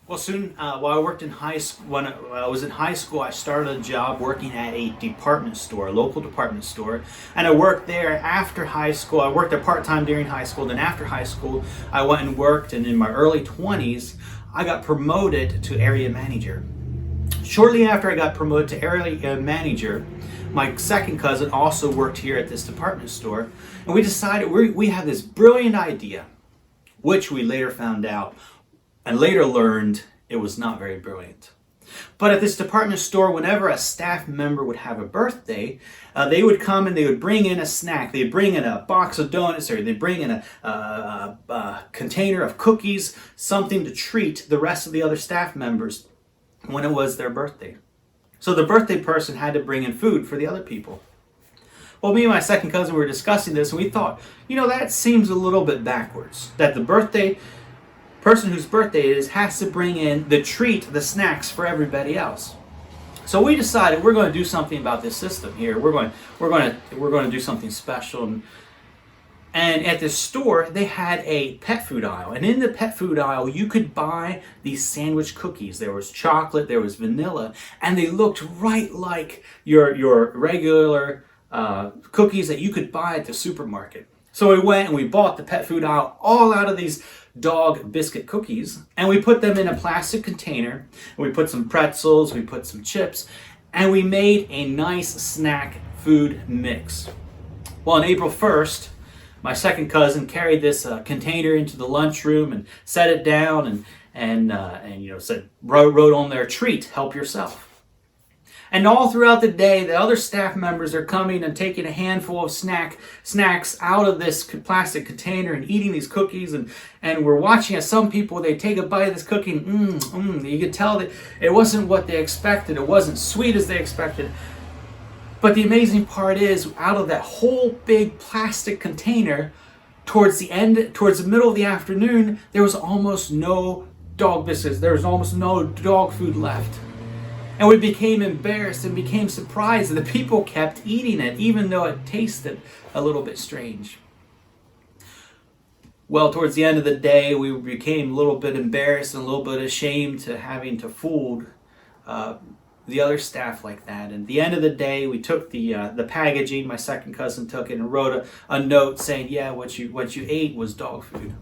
Well, soon, while I worked in high school, when I was in high school, I started a job working at a department store, a local department store, and I worked there after high school. I worked there part time during high school. Then after high school, I went and worked, and in my early 20s, I got promoted to area manager. Shortly after I got promoted to area manager, my second cousin also worked here at this department store, and we decided we had this brilliant idea, which we later found out and later learned it was not very brilliant. But at this department store, whenever a staff member would have a birthday, they would come and they would bring in a snack. They'd bring in a box of donuts, or they'd bring in a container of cookies, something to treat the rest of the other staff members when it was their birthday. So the birthday person had to bring in food for the other people. Well, me and my second cousin were discussing this, and we thought, that seems a little bit backwards. That the person whose birthday it is has to bring in the treat, the snacks for everybody else. So we decided we're going to do something about this system here. We're going to do something special. And at this store, they had a pet food aisle. And in the pet food aisle, you could buy these sandwich cookies. There was chocolate, there was vanilla, and they looked right like your regular cookies that you could buy at the supermarket. So we went and we bought the pet food aisle all out of these dog biscuit cookies, and we put them in a plastic container, and we put some pretzels, we put some chips, and we made a nice snack food mix. Well, on April 1st, my second cousin carried this container into the lunchroom and set it down and wrote on there, "Treat, help yourself." And all throughout the day, the other staff members are coming and taking a handful of snacks out of this plastic container and eating these cookies. And we're watching as some people, they take a bite of this cookie and you could tell that it wasn't what they expected. It wasn't sweet as they expected. But the amazing part is, out of that whole big plastic container, towards the middle of the afternoon, there was almost no dog biscuits. There was almost no dog food left. And we became embarrassed and became surprised that the people kept eating it, even though it tasted a little bit strange. Well, towards the end of the day, we became a little bit embarrassed and a little bit ashamed to having to fool the other staff like that. And at the end of the day, we took the packaging. My second cousin took it and wrote a note saying, "Yeah, what you ate was dog food."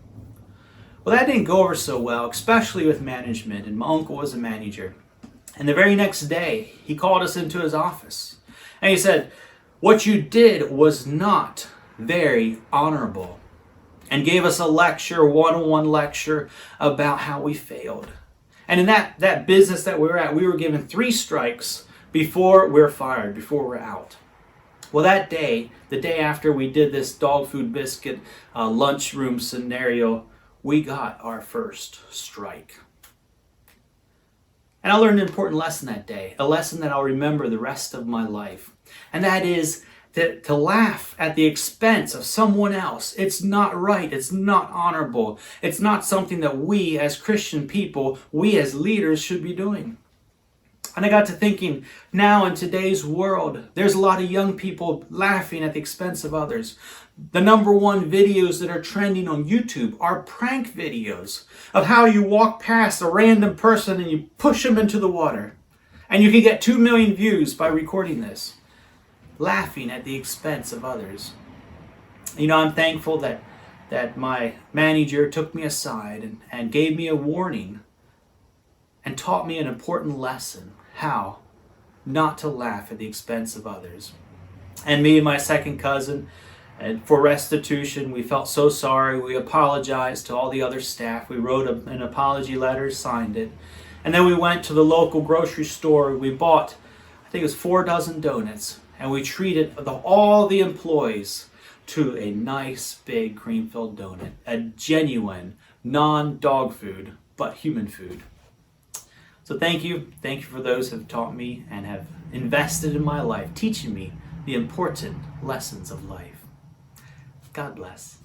Well, that didn't go over so well, especially with management, and my uncle was a manager. And the very next day, he called us into his office. And he said, "What you did was not very honorable." And gave us a one-on-one lecture about how we failed. And in that business that we were at, we were given 3 strikes before we're fired, before we're out. Well, that day, the day after we did this dog food biscuit lunchroom scenario, we got our first strike. And I learned an important lesson that day, a lesson that I'll remember the rest of my life. And that is that to laugh at the expense of someone else, it's not right, it's not honorable, it's not something that we as Christian people, we as leaders should be doing. And I got to thinking, now in today's world, there's a lot of young people laughing at the expense of others. The number one videos that are trending on YouTube are prank videos of how you walk past a random person and you push them into the water. And you can get 2 million views by recording this. Laughing at the expense of others. I'm thankful that my manager took me aside and gave me a warning and taught me an important lesson, how not to laugh at the expense of others. And me and my second cousin, and for restitution, we felt so sorry. We apologized to all the other staff. We wrote an apology letter, signed it. And then we went to the local grocery store. We bought, I think it was 4 dozen donuts. And we treated all the employees to a nice big cream-filled donut. A genuine, non-dog food, but human food. So thank you. Thank you for those who have taught me and have invested in my life, teaching me the important lessons of life. God bless.